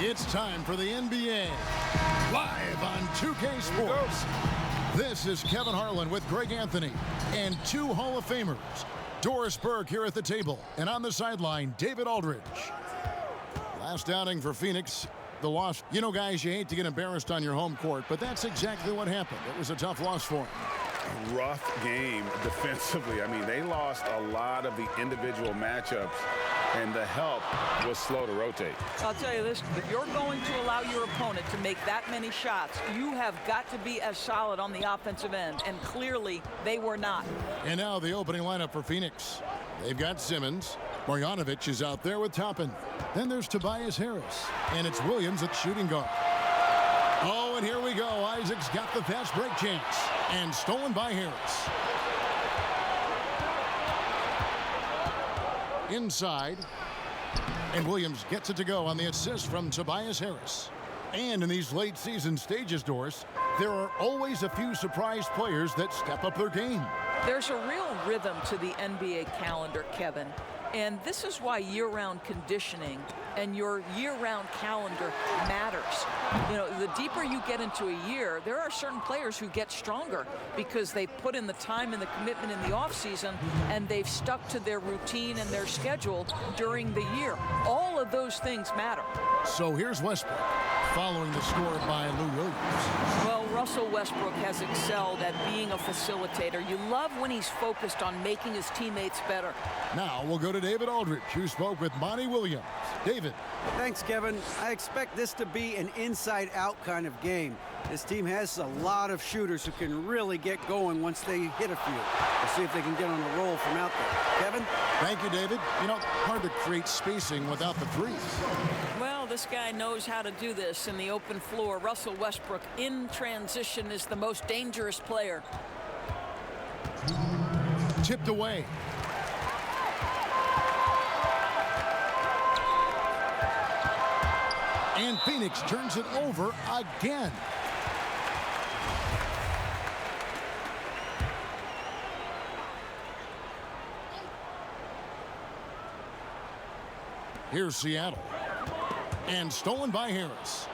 It's time for the NBA, live on 2K Sports. This is Kevin Harlan with Greg Anthony and two Hall of Famers. Doris Burke here at the table, and on the sideline, David Aldridge. Last outing for Phoenix, the loss. You know, guys, you hate to get embarrassed on your home court, but that's exactly what happened. It was a tough loss for them. Rough game defensively. I mean, they lost a lot of the individual matchups, and the help was slow to rotate. I'll tell you this, if you're going to allow your opponent to make that many shots, you have got to be as solid on the offensive end, and clearly they were not. And now the opening lineup for Phoenix. They've got Simmons. Marjanovic is out there with Toppin. Then there's Tobias Harris, and it's Williams at shooting guard. Oh, and here we go. Isaac's got the fast break chance, and stolen by Harris. Inside, and Williams gets it to go on the assist from Tobias Harris. And in these late season stages, Doris, there are always a few surprise players that step up their game. There's a real rhythm to the NBA calendar, Kevin. And this is why year-round conditioning and your year-round calendar matters. You know, the deeper you get into a year, there are certain players who get stronger because they put in the time and the commitment in the offseason, and they've stuck to their routine and their schedule during the year. All of those things matter. So here's Westbrook, following the score by Lou Williams. Well, Russell Westbrook has excelled at being a facilitator. You love when he's focused on making his teammates better. Now we'll go to David Aldridge, who spoke with Monty Williams. David. Thanks, Kevin. I expect this to be an inside-out kind of game. This team has a lot of shooters who can really get going once they hit a few. We'll see if they can get on a roll from out there. Kevin? Thank you, David. You know, hard to create spacing without the threes. Well, this guy knows how to do this in the open floor. Russell Westbrook in transition is the most dangerous player. Tipped away. And Phoenix turns it over again. Here's Seattle. And stolen by Harris.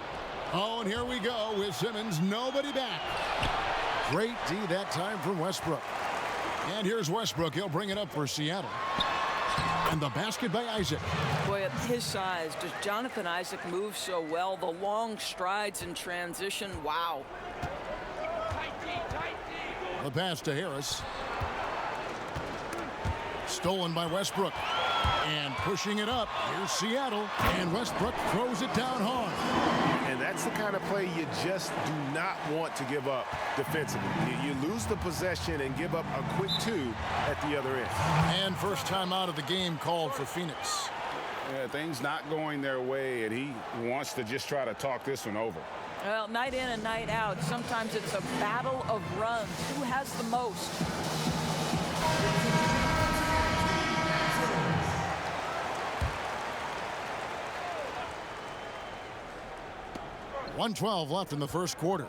Oh, and here we go with Simmons. Nobody back. Great D that time from Westbrook. And here's Westbrook. He'll bring it up for Seattle. And the basket by Isaac. Boy, at his size, does Jonathan Isaac move so well? The long strides in transition, wow. The pass to Harris. Stolen by Westbrook. And pushing it up. Here's Seattle. And Westbrook throws it down hard. And that's the kind of play you just do not want to give up defensively. You lose the possession and give up a quick two at the other end. And first time out of the game called for Phoenix. Yeah, things not going their way, and he wants to just try to talk this one over. Well, night in and night out, sometimes it's a battle of runs. Who has the most? 1:12 left in the first quarter.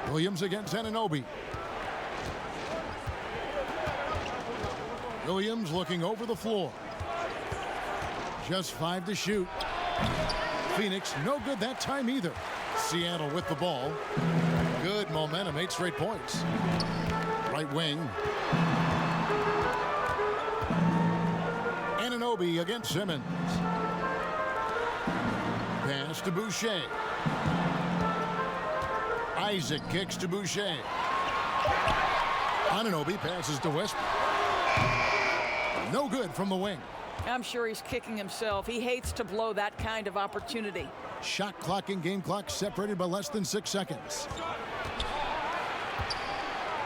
Williams against Anunoby. Williams looking over the floor. Just 5 to shoot. Phoenix no good that time either. Seattle with the ball. Good momentum, 8 straight points. Right wing. Anunoby against Simmons. Pass to Boucher. Isaac kicks to Boucher. Anunoby passes to Westbrook. No good from the wing. I'm sure he's kicking himself. He hates to blow that kind of opportunity. Shot clock and game clock separated by less than 6 seconds.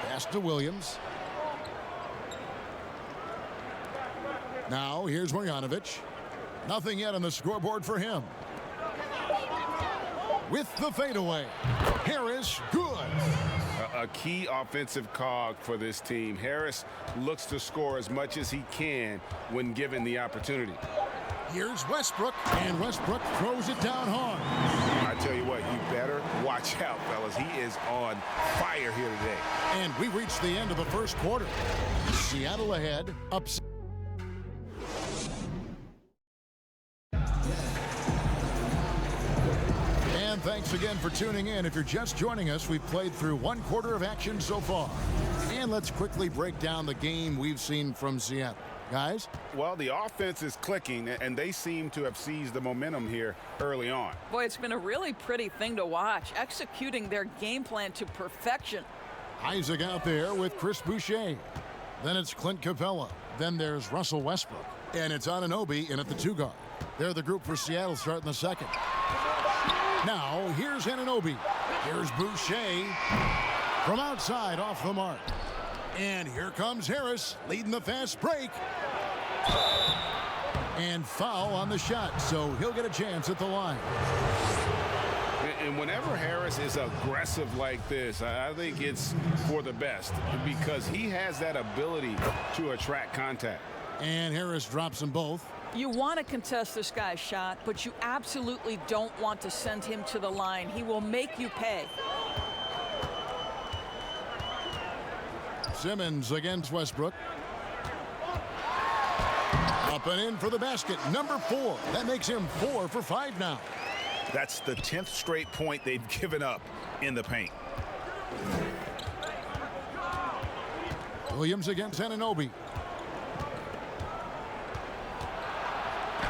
Pass to Williams. Now here's Marjanovic. Nothing yet on the scoreboard for him. With the fadeaway. Harris, good. A key offensive cog for this team. Harris looks to score as much as he can when given the opportunity. Here's Westbrook, and Westbrook throws it down hard. I tell you what, you better watch out, fellas. He is on fire here today. And we reached the end of the first quarter. Seattle ahead, up And thanks again for tuning in. If you're just joining us, we've played through 1/4 of action so far. And let's quickly break down the game we've seen from Seattle. Guys? Well, the offense is clicking, and they seem to have seized the momentum here early on. Boy, it's been a really pretty thing to watch, executing their game plan to perfection. Isaac out there with Chris Boucher. Then it's Clint Capella. Then there's Russell Westbrook. And it's Anunoby in at the 2 guard. They're the group for Seattle starting the second. Now, here's Anunoby. Here's Boucher. From outside, off the mark. And here comes Harris, leading the fast break. And foul on the shot, so he'll get a chance at the line. And whenever Harris is aggressive like this, I think it's for the best because he has that ability to attract contact. And Harris drops them both. You want to contest this guy's shot, but you absolutely don't want to send him to the line. He will make you pay. Simmons against Westbrook. Up and in for the basket. Number 4. That makes him 4 for 5 now. That's the 10th straight point they've given up in the paint. Williams against Anunoby.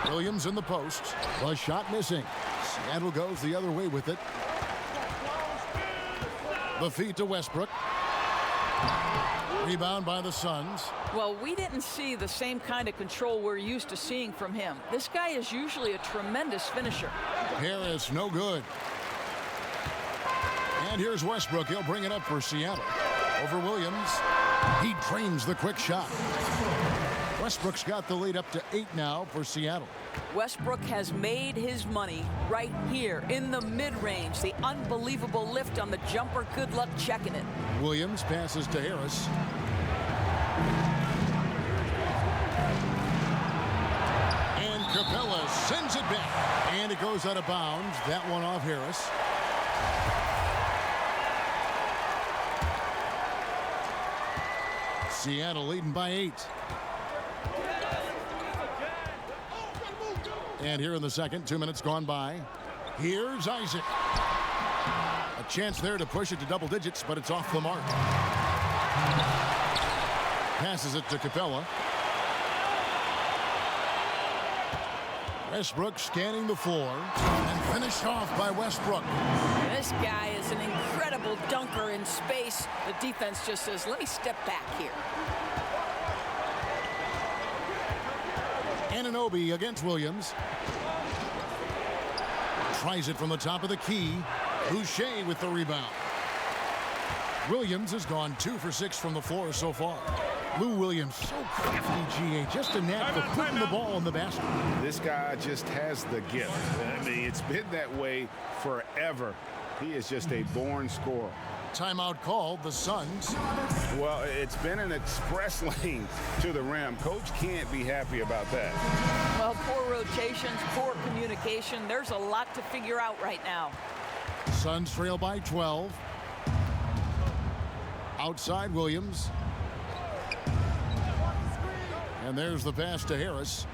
Williams in the post. The shot missing. Seattle goes the other way with it. The feed to Westbrook. Rebound by the Suns. Well, we didn't see the same kind of control we're used to seeing from him. This guy is usually a tremendous finisher. Harris, no good. And here's Westbrook. He'll bring it up for Seattle. Over Williams. He drains the quick shot. Westbrook's got the lead up to 8 now for Seattle. Westbrook has made his money right here in the mid-range. The unbelievable lift on the jumper. Good luck checking it. Williams passes to Harris. And Capella sends it back. And it goes out of bounds. That one off Harris. Seattle leading by 8. And here in the second, 2 minutes gone by. Here's Isaac. A chance there to push it to double digits, but it's off the mark. Passes it to Capella. Westbrook scanning the floor and finished off by Westbrook. This guy is an incredible dunker in space. The defense just says, let me step back here. Anunoby against Williams. Tries it from the top of the key. Boucher with the rebound. Williams has gone 2 for 6 from the floor so far. Lou Williams, so crafty, GA. Just a knack for putting the ball in the basket. This guy just has the gift. I mean, it's been that way forever. He is just a born scorer. Timeout called, the Suns. Well, it's been an express lane to the rim. Coach can't be happy about that. Well, poor rotations, poor communication. There's a lot to figure out right now. Suns trail by 12. Outside Williams. And there's the pass to Harris.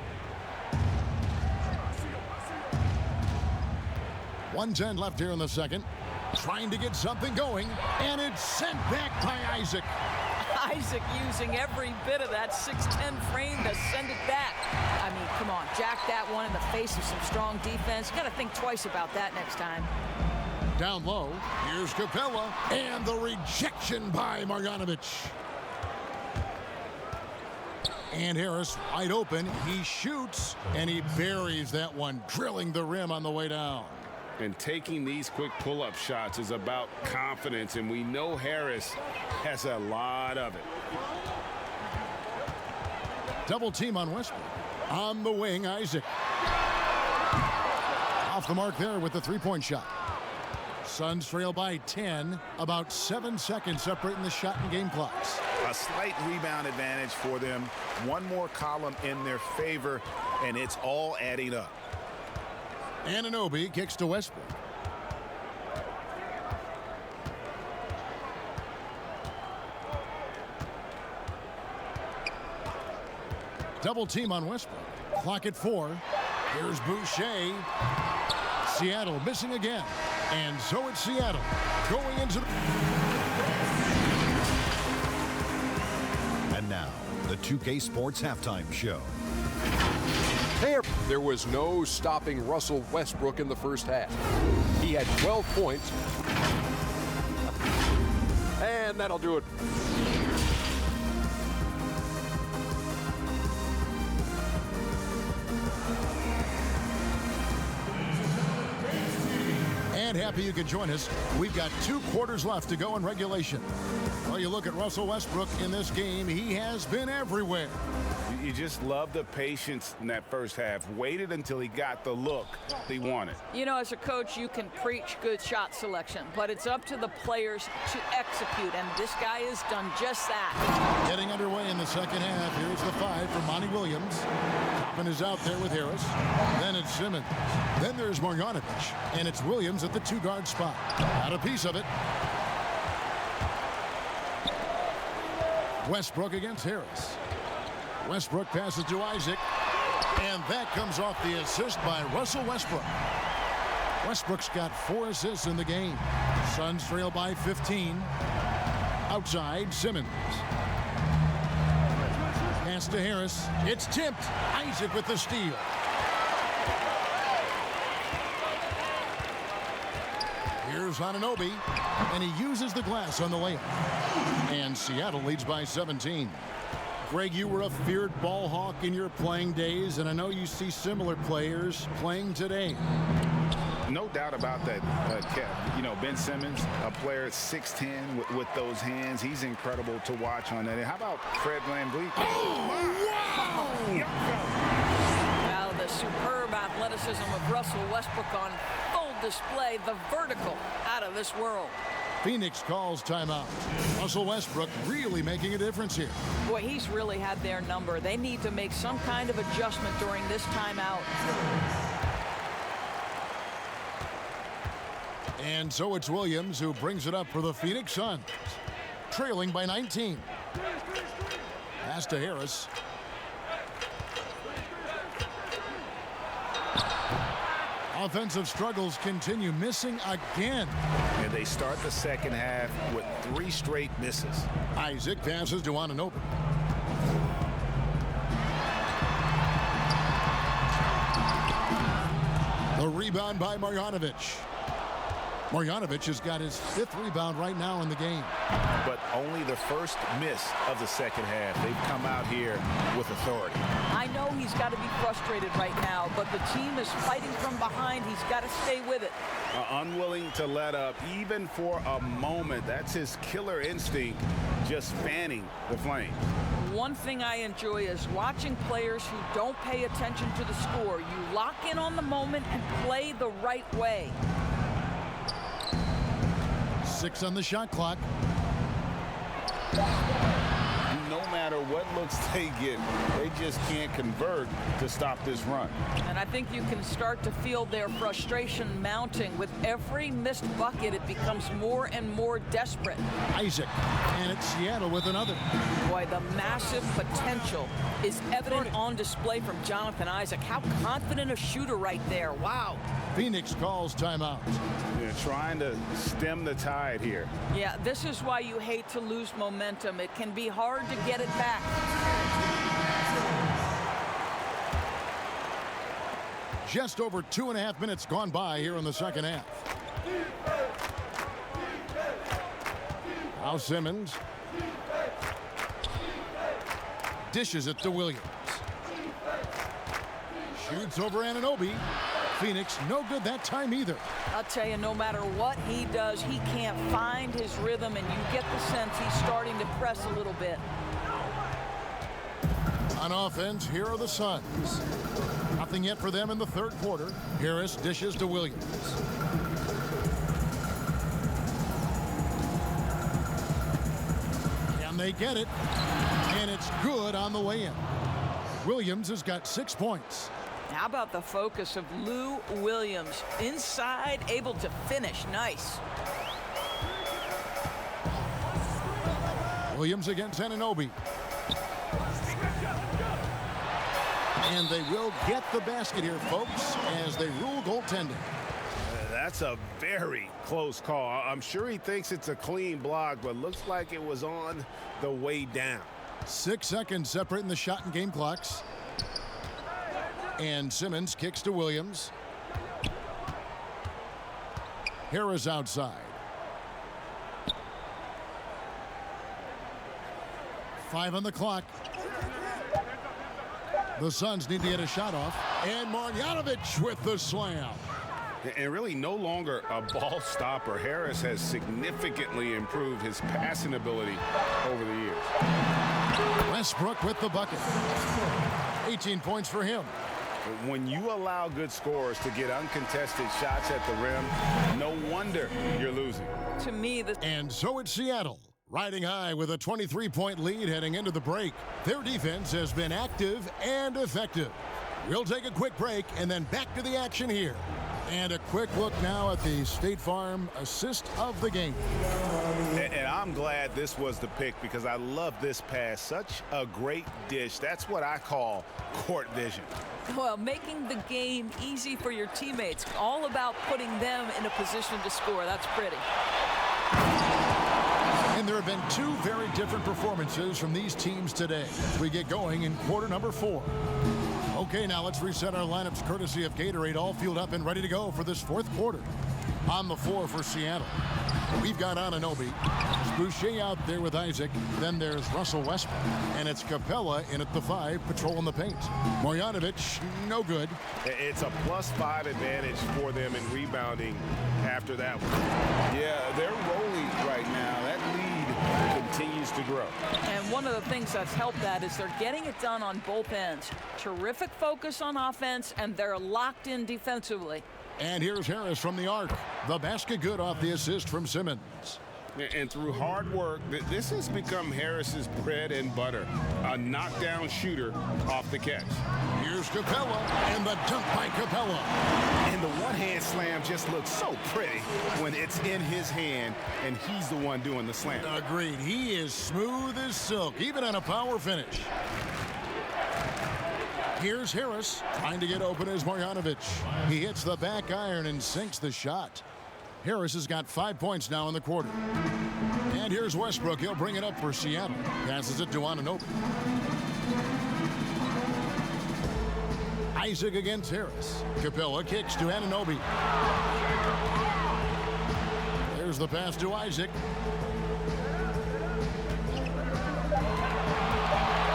1:10 left here in the second. Trying to get something going, and it's sent back by Isaac. Isaac using every bit of that 6'10" frame to send it back. I mean, come on, jack that one in the face of some strong defense. Got to think twice about that next time. Down low, here's Capella, and the rejection by Marjanovic. And Harris wide open. He shoots, and he buries that one, drilling the rim on the way down. And taking these quick pull-up shots is about confidence, and we know Harris has a lot of it. Double team on Westbrook. On the wing, Isaac. Off the mark there with the three-point shot. Suns trail by 10. About 7 seconds separating the shot and game clocks. A slight rebound advantage for them. One more column in their favor, and it's all adding up. Anunoby kicks to Westbrook. Double team on Westbrook. Clock at 4. Here's Boucher. Seattle missing again. And so it's Seattle going into the... And now, the 2K Sports Halftime Show. There was no stopping Russell Westbrook in the first half. He had 12 points. And that'll do it. And happy you could join us. We've got 2 quarters left to go in regulation. Well, you look at Russell Westbrook in this game, he has been everywhere. You just love the patience in that first half. Waited until he got the look he wanted. You know, as a coach, you can preach good shot selection, but it's up to the players to execute, and this guy has done just that. Getting underway in the second half. Here's the 5 for Monty Williams. Toppin is out there with Harris. Then it's Simmons. Then there's Marjanovic, and it's Williams at the 2-guard spot. Got a piece of it. Westbrook against Harris. Westbrook passes to Isaac, and that comes off the assist by Russell Westbrook. Westbrook's got 4 assists in the game. Suns trail by 15. Outside, Simmons. Pass to Harris. It's tipped. Isaac with the steal. Here's Anunoby, and he uses the glass on the layup. And Seattle leads by 17. Greg, you were a feared ball hawk in your playing days, and I know you see similar players playing today. No doubt about that, Kev. You know, Ben Simmons, a player 6'10" with those hands. He's incredible to watch on that. And how about Fred VanVleet? Oh, wow! Now the superb athleticism of Russell Westbrook on full display, the vertical out of this world. Phoenix calls timeout. Russell Westbrook really making a difference here. Boy, he's really had their number. They need to make some kind of adjustment during this timeout. And so it's Williams who brings it up for the Phoenix Suns, trailing by 19. Pass to Harris. Offensive struggles continue, missing again. And they start the second half with 3 straight misses. Isaac passes to Anunoby. The rebound by Marjanovic. Marjanovic has got his 5th rebound right now in the game. But only the first miss of the second half. They've come out here with authority. I know he's got to be frustrated right now, but the team is fighting from behind. He's got to stay with it. Unwilling to let up, even for a moment. That's his killer instinct, just fanning the flame. One thing I enjoy is watching players who don't pay attention to the score. You lock in on the moment and play the right way. 6 on the shot clock. No matter what looks they get, they just can't convert to stop this run. And I think you can start to feel their frustration mounting. With every missed bucket, it becomes more and more desperate. Isaac, and it's Seattle with another. Boy, the massive potential is evident on display from Jonathan Isaac. How confident a shooter right there. Wow. Phoenix calls timeout. They're trying to stem the tide here. Yeah, this is why you hate to lose momentum. It can be hard to get it back. Just over 2.5 minutes gone by here in the second half. Now Simmons dishes it to Williams. Shoots over Anunoby. Phoenix no good that time either. I'll tell you, no matter what he does, he can't find his rhythm, and you get the sense he's starting to press a little bit. On offense, here are the Suns. Nothing yet for them in the third quarter. Harris dishes to Williams. And they get it. And it's good on the way in. Williams has got 6 points. How about the focus of Lou Williams? Inside, able to finish. Nice. Williams against Anunoby. And they will get the basket here, folks, as they rule goaltending. That's a very close call. I'm sure he thinks it's a clean block, but looks like it was on the way down. 6 seconds separating the shot and game clocks. And Simmons kicks to Williams. Harris outside. 5 on the clock. The Suns need to get a shot off. And Marjanovic with the slam. And really no longer a ball stopper. Harris has significantly improved his passing ability over the years. Westbrook with the bucket. 18 points for him. When you allow good scorers to get uncontested shots at the rim, no wonder you're losing. To me, and so it's Seattle, riding high with a 23-point lead heading into the break. Their defense has been active and effective. We'll take a quick break and then back to the action here. And a quick look now at the State Farm assist of the game. And I'm glad this was the pick because I love this pass. Such a great dish. That's what I call court vision. well, making the game easy for your teammates. All about putting them in a position to score. That's pretty. And there have been two very different performances from these teams today as we get going in quarter number 4. Okay, now let's reset our lineups courtesy of Gatorade, all fueled up and ready to go for this fourth quarter. On the floor for Seattle, we've got Anunoby. Boucher out there with Isaac. Then there's Russell Westbrook. And it's Capella in at the 5, patrolling the paint. Marjanovic, no good. It's a +5 advantage for them in rebounding after that one. Yeah, they're rolling right now. That lead continues to grow. And one of the things that's helped that is they're getting it done on both ends. Terrific focus on offense, and they're locked in defensively. And here's Harris from the arc. The basket good off the assist from Simmons. And through hard work, this has become Harris's bread and butter. A knockdown shooter off the catch. Here's Capella, and the dunk by Capella. And the one-hand slam just looks so pretty when it's in his hand, and he's the one doing the slam. Agreed. He is smooth as silk, even on a power finish. Here's Harris, trying to get open as Marjanovic. He hits the back iron and sinks the shot. Harris has got 5 points now in the quarter. And here's Westbrook. He'll bring it up for Seattle. Passes it to Anunoby. Isaac against Harris. Capella kicks to Anunoby. There's the pass to Isaac.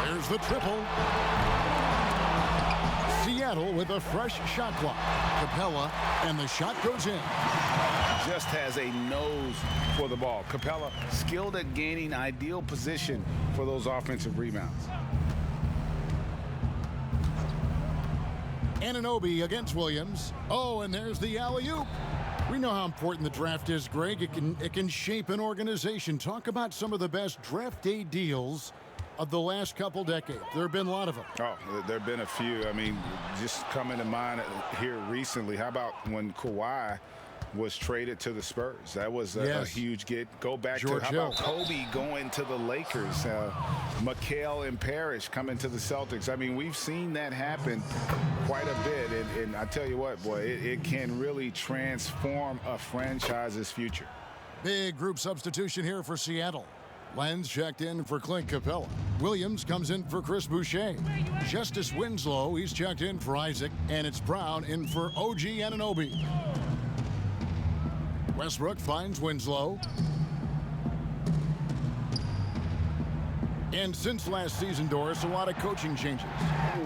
There's the triple. Seattle with a fresh shot clock. Capella, and the shot goes in. Just has a nose for the ball. Capella skilled at gaining ideal position for those offensive rebounds. Anunoby against Williams. Oh, and there's the alley-oop. We know how important the draft is, Greg. It can shape an organization. Talk about some of the best draft day deals of the last couple decades. There have been a lot of them. Oh, there have been a few. I mean, just coming to mind here recently. How about when Kawhi was traded to the Spurs? That was a huge get. Go back George to how about Kobe going to the Lakers? McHale and Parrish coming to the Celtics. I mean, we've seen that happen quite a bit. And I tell you what, boy, it can really transform a franchise's future. Big group substitution here for Seattle. Lenz checked in for Clint Capella. Williams comes in for Chris Boucher. Justice Winslow, he's checked in for Isaac. And it's Brown in for OG Anunoby. Westbrook finds Winslow. And since last season, Doris, a lot of coaching changes.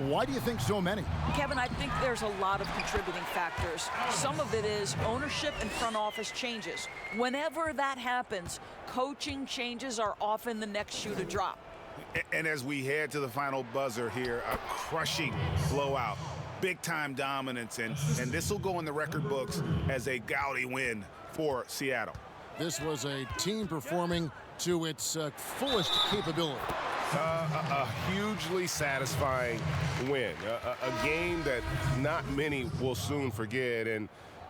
Why do you think so many? Kevin, I think there's a lot of contributing factors. Some of it is ownership and front office changes. Whenever that happens, coaching changes are often the next shoe to drop. And as we head to the final buzzer here, a crushing blowout. Big-time dominance, and this will go in the record books as a gaudy win for Seattle. This was a team performing to its fullest capability. A hugely satisfying win. A game that not many will soon forget. And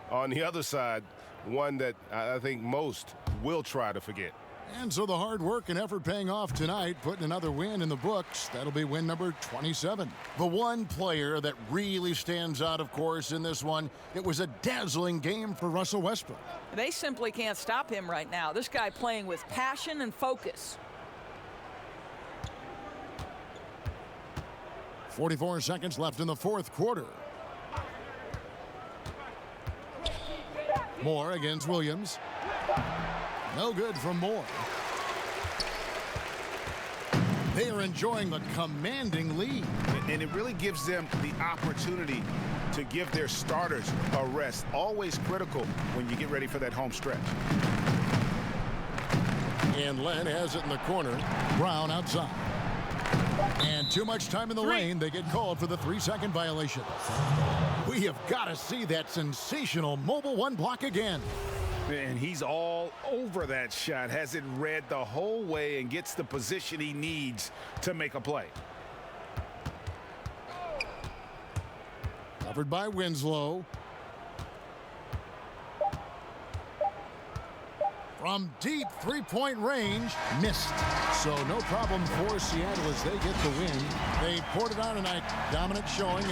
on the other side, one that I think most will try to forget. And so the hard work and effort paying off tonight, putting another win in the books. That'll be win number 27. The one player that really stands out, of course, in this one, it was a dazzling game for Russell Westbrook. They simply can't stop him right now. This guy playing with passion and focus. 44 seconds left in the fourth quarter. Moore against Williams. No good from Moore. They are enjoying the commanding lead. And it really gives them the opportunity to give their starters a rest. Always critical when you get ready for that home stretch. And Len has it in the corner. Brown outside. And too much time in the lane. They get called for the 3-second violation. We have got to see that sensational mobile one block again. And he's all over that shot. Has it read the whole way and gets the position he needs to make a play. Covered by Winslow. From deep three-point range, missed. So no problem for Seattle as they get the win. They poured it on tonight. Dominant showing.